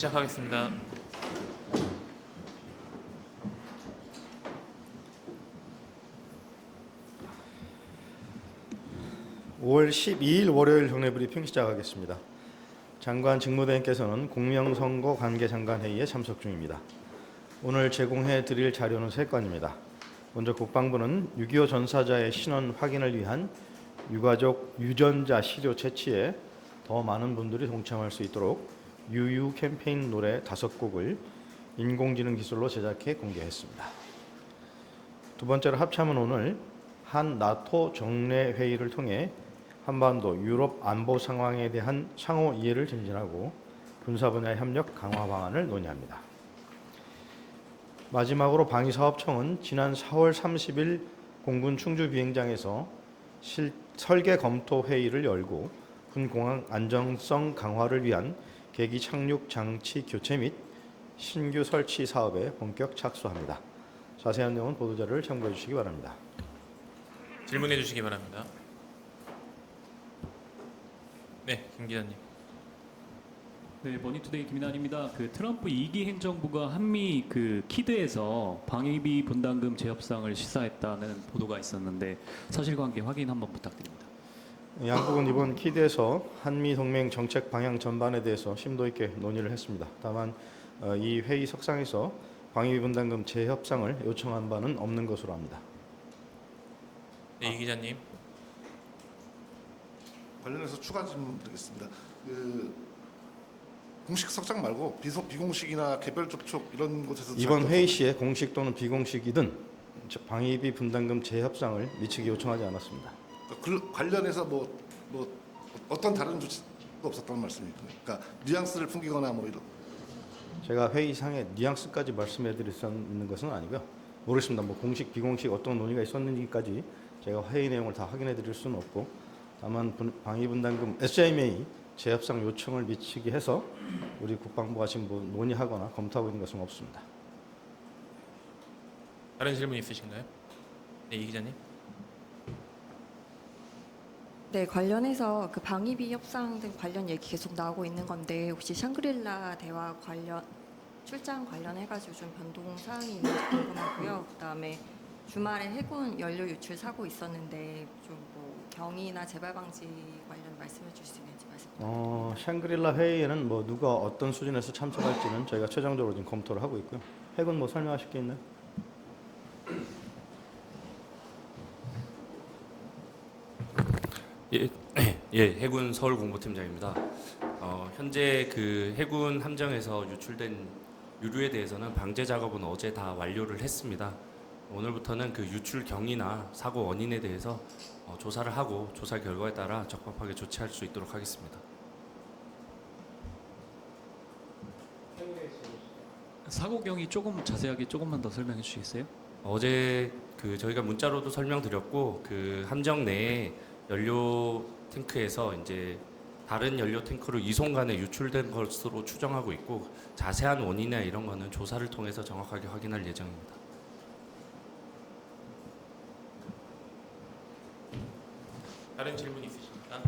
시작하겠습니다. 5월 12일 월요일 정례 브리핑 시작하겠습니다. 장관 직무대행께서는 공명선거 관계장관회의에 참석 중입니다. 오늘 제공해 드릴 자료는 3건입니다. 먼저 국방부는 6.25 전사자의 신원 확인을 위한 유가족 유전자 시료 채취에 더 많은 분들이 동참할 수 있도록 유유 캠페인 노래 5곡을 인공지능 기술로 제작해 공개했습니다. 두 번째로 합참은 오늘 한 나토 정례 회의를 통해 한반도 유럽 안보 상황에 대한 상호 이해를 증진하고 군사 분야 협력 강화 방안을 논의합니다. 마지막으로 방위사업청은 지난 4월 30일 공군 충주 비행장에서 설계 검토 회의를 열고 군 공항 안정성 강화를 위한 계기 착륙 장치 교체 및 신규 설치 사업에 본격 착수합니다. 자세한 내용은 보도자료를 참고해 주시기 바랍니다. 질문해 주시기 바랍니다. 네, 김 기자님. 네, 머니투데이 김인환입니다. 트럼프 2기 행정부가 한미 키드에서 방위비 분담금 재협상을 시사했다는 보도가 있었는데 사실관계 확인 한번 부탁드립니다. 양국은 이번 키드에서 한미 동맹 정책 방향 전반에 대해서 심도 있게 논의를 했습니다. 다만 이 회의 석상에서 방위비 분담금 재협상을 요청한 바는 없는 것으로 압니다. 네, 이 기자님. 관련해서 추가 질문 드리겠습니다. 공식 석장 말고 비공식이나 개별 접촉 이런 곳에서 이번 회의 시에 공식 또는 비공식이든 방위비 분담금 재협상을 미치게 요청하지 않았습니다. 관련해서 뭐 어떤 다른 조치도 없었다는 말씀입니까? 그러니까 뉘앙스를 풍기거나 뭐 이런. 제가 회의상에 뉘앙스까지 말씀해드릴 수 있는 것은 아니고요. 모르겠습니다. 뭐 공식, 비공식 어떤 논의가 있었는지까지 제가 회의 내용을 다 확인해드릴 수는 없고, 다만 방위 분담금 SIMA 재협상 요청을 미치게 해서 우리 국방부가 지금 뭐 논의하거나 검토하고 있는 것은 없습니다. 다른 질문 있으신가요? 네, 이 기자님. 네, 관련해서 방위비 협상 등 관련 얘기 계속 나오고 있는 건데 혹시 샹그릴라 대화 관련 출장 관련해가지고 좀 변동 사항이 있는지 궁금하고요. 그다음에 주말에 해군 연료 유출 사고 있었는데 좀 뭐 경위나 재발 방지 관련 말씀해 주실 수 있는지 말씀 부탁드립니다. 샹그릴라 회의에는 뭐 누가 어떤 수준에서 참석할지는 저희가 최종적으로 지금 검토를 하고 있고요. 해군 뭐 설명하실 게 있나요? 예, 해군 서울공보팀장입니다. 현재 해군 함정에서 유출된 유류에 대해서는 방제 작업은 어제 다 완료를 했습니다. 오늘부터는 유출 경위나 사고 원인에 대해서 조사를 하고 조사 결과에 따라 적합하게 조치할 수 있도록 하겠습니다. 사고 경위 조금 자세하게 조금만 더 설명해 주시겠어요? 어제 저희가 문자로도 설명드렸고 함정 내에 연료 탱크에서 이제 다른 연료 탱크로 이송간에 유출된 것으로 추정하고 있고 자세한 원인이나 이런 거는 조사를 통해서 정확하게 확인할 예정입니다. 다른 질문 있으십니까?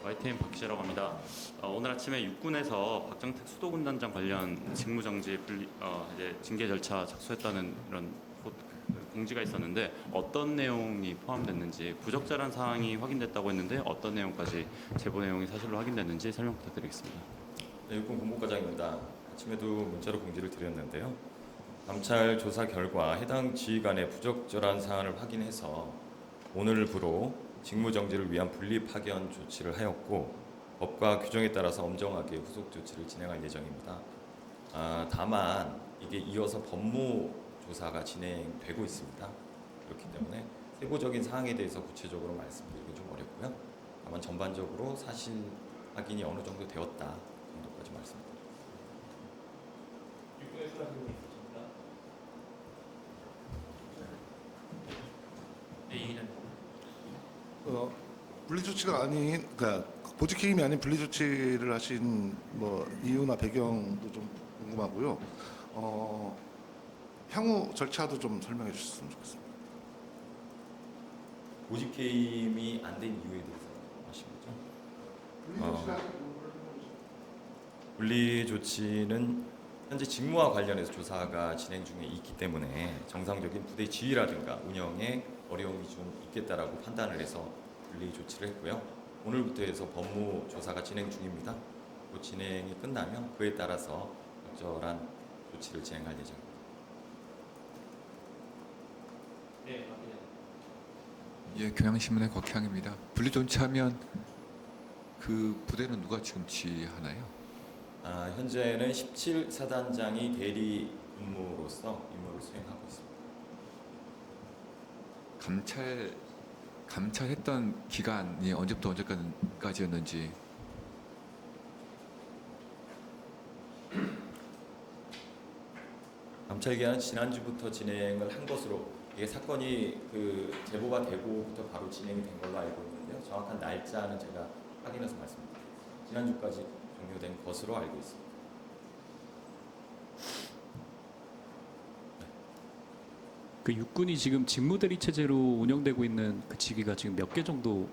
YTN 박 기자라고 합니다. 오늘 아침에 육군에서 박정택 수도군단장 관련 직무정지 이제 징계 절차 착수했다는 이런 공지가 있었는데 어떤 내용이 포함됐는지 부적절한 사항이 확인됐다고 했는데 어떤 내용까지 제보 내용이 사실로 확인됐는지 설명 부탁드리겠습니다. 네, 육군 본부과장입니다. 아침에도 문자로 공지를 드렸는데요. 감찰 조사 결과 해당 지휘관의 부적절한 사안을 확인해서 오늘부로 직무정지를 위한 분리 파견 조치를 하였고 법과 규정에 따라서 엄정하게 후속 조치를 진행할 예정입니다. 다만 이게 이어서 법무 조사가 진행되고 있습니다. 그렇기 때문에 세부적인 사항에 대해서 구체적으로 말씀드리기 좀 어렵고요. 다만 전반적으로 사실 확인이 어느 정도 되었다 정도까지 말씀드립니다. 네, 이 기자님. 분리 조치가 아닌, 그러니까 보직 해임이 아닌 분리 조치를 하신 뭐 이유나 배경도 좀 궁금하고요. 향후 절차도 좀 설명해 주셨으면 좋겠습니다. 보직 해임이 안 된 이유에 대해서 하신 거죠? 분리 조치가 분리 조치는 현재 직무와 관련해서 조사가 진행 중에 있기 때문에 정상적인 부대 지휘라든가 운영에 어려움이 좀 있겠다라고 판단을 해서 분리 조치를 했고요. 오늘부터 해서 법무 조사가 진행 중입니다. 그 진행이 끝나면 그에 따라서 적절한 조치를 진행할 예정입니다. 네, 박 기자님. 예, 경향신문의 곽향입니다. 분리 조치하면 그 부대는 누가 지금 지휘하나요? 현재는 17사단장이 대리 근무로서 임무를 수행하고 있습니다. 감찰했던 기간이 언제부터 언제까지였는지. 감찰 기간은 지난주부터 진행을 한 것으로 이게 사건이 그 제보가 되고부터 바로 진행이 된 걸로 알고 있는데요. 정확한 날짜는 제가 확인해서 말씀드립니다. 지난주까지 종료된 것으로 알고 있습니다. 그 육군이 지금 직무대리 체제로 운영되고 있는 그 직위가 지금 몇 개 정도?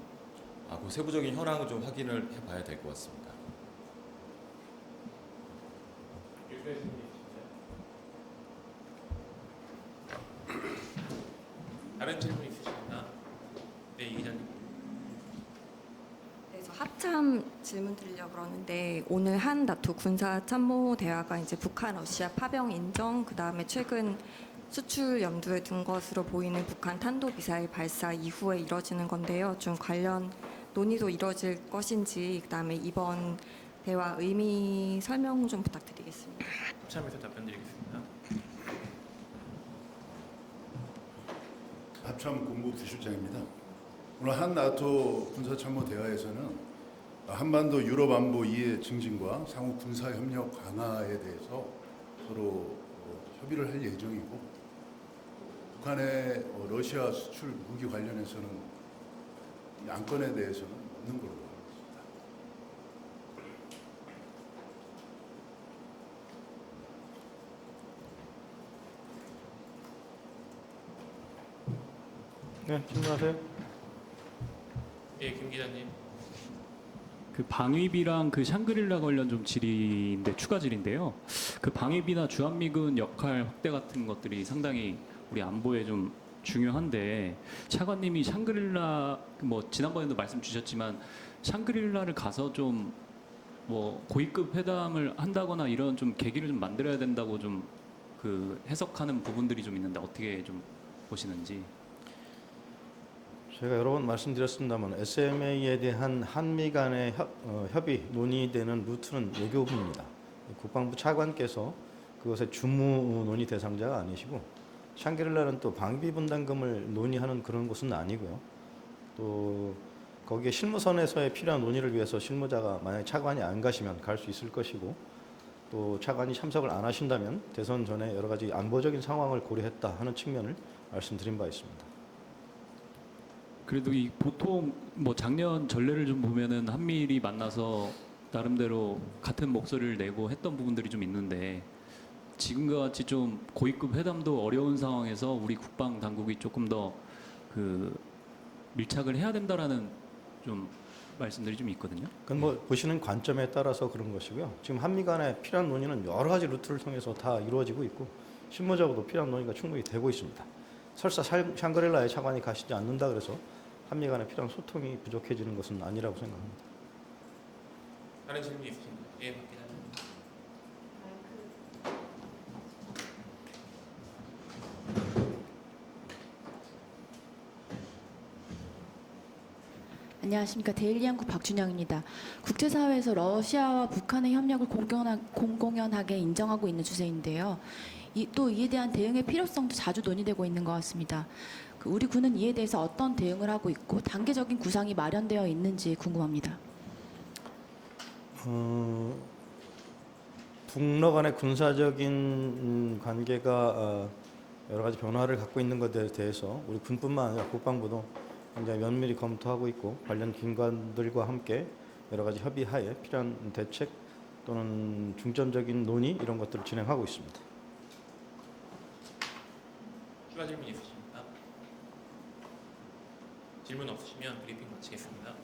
그 세부적인 현황을 좀 확인을 해봐야 될 것 같습니다. 다른 질문 있으신가요? 네, 이 기자님. 네, 저 합참 질문 드리려고 그러는데 오늘 한 나토 군사 참모 대화가 이제 북한 러시아 파병 인정 그다음에 최근 수출 염두에 둔 것으로 보이는 북한 탄도 미사일 발사 이후에 이뤄지는 건데요. 좀 관련 논의도 이뤄질 것인지 그다음에 이번 대화 의미 설명 좀 부탁드리겠습니다. 합참에서 답변드리겠습니다. 합참 공보부실장입니다. 오늘 한 나토 군사참모 대화에서는 한반도 유럽 안보 이해 증진과 상호 군사 협력 강화에 대해서 서로 협의를 할 예정이고 북한의 러시아 수출 무기 관련해서는 이 안건에 대해서는 없는 걸로 알고 있습니다. 네, 질문하세요. 예, 김 기자님. 그 방위비랑 그 샹그릴라 관련 좀 질의인데 추가 질인데요. 그 방위비나 주한미군 역할 확대 같은 것들이 상당히 우리 안보에 좀 중요한데 차관님이 샹그릴라 뭐 지난번에도 말씀 주셨지만 샹그릴라를 가서 좀 뭐 고위급 회담을 한다거나 이런 좀 계기를 좀 만들어야 된다고 좀 그 해석하는 부분들이 좀 있는데 어떻게 좀 보시는지. 제가 여러 번 말씀드렸습니다만 SMA에 대한 한미 간의 협의 논의되는 루트는 외교부입니다. 국방부 차관께서 그것의 주무 논의 대상자가 아니시고 샹그릴라는 또 방위비 분담금을 논의하는 그런 곳은 아니고요. 또 거기에 실무선에서의 필요한 논의를 위해서 실무자가 만약에 차관이 안 가시면 갈 수 있을 것이고 또 차관이 참석을 안 하신다면 대선 전에 여러 가지 안보적인 상황을 고려했다 하는 측면을 말씀드린 바 있습니다. 그래도 이 보통 뭐 작년 전례를 좀 보면은 한미일이 만나서 나름대로 같은 목소리를 내고 했던 부분들이 좀 있는데 지금과 같이 좀 고위급 회담도 어려운 상황에서 우리 국방 당국이 조금 더 그 밀착을 해야 된다라는 좀 말씀들이 좀 있거든요. 그건 뭐 보시는 관점에 따라서 그런 것이고요. 지금 한미 간에 필요한 논의는 여러 가지 루트를 통해서 다 이루어지고 있고 실무적으로도 필요한 논의가 충분히 되고 있습니다. 설사 샹그릴라에 차관이 가시지 않는다 그래서 한미 간에 필요한 소통이 부족해지는 것은 아니라고 생각합니다. 다른 질문 있으신가요? 예, 박 기자님. 안녕하십니까. 데일리한국 박준영입니다. 국제사회에서 러시아와 북한의 협력을 공공연하게 인정하고 있는 추세인데요. 또 이에 대한 대응의 필요성도 자주 논의되고 있는 것 같습니다. 우리 군은 이에 대해서 어떤 대응을 하고 있고 단계적인 구상이 마련되어 있는지 궁금합니다. 북러 간의 군사적인 관계가 여러 가지 변화를 갖고 있는 것에 대해서 우리 군뿐만 아니라 국방부도 굉장히 면밀히 검토하고 있고 관련 기관들과 함께 여러 가지 협의하에 필요한 대책 또는 중점적인 논의 이런 것들을 진행하고 있습니다. 추가 질문 있으십니까? 질문 없으시면 브리핑 마치겠습니다.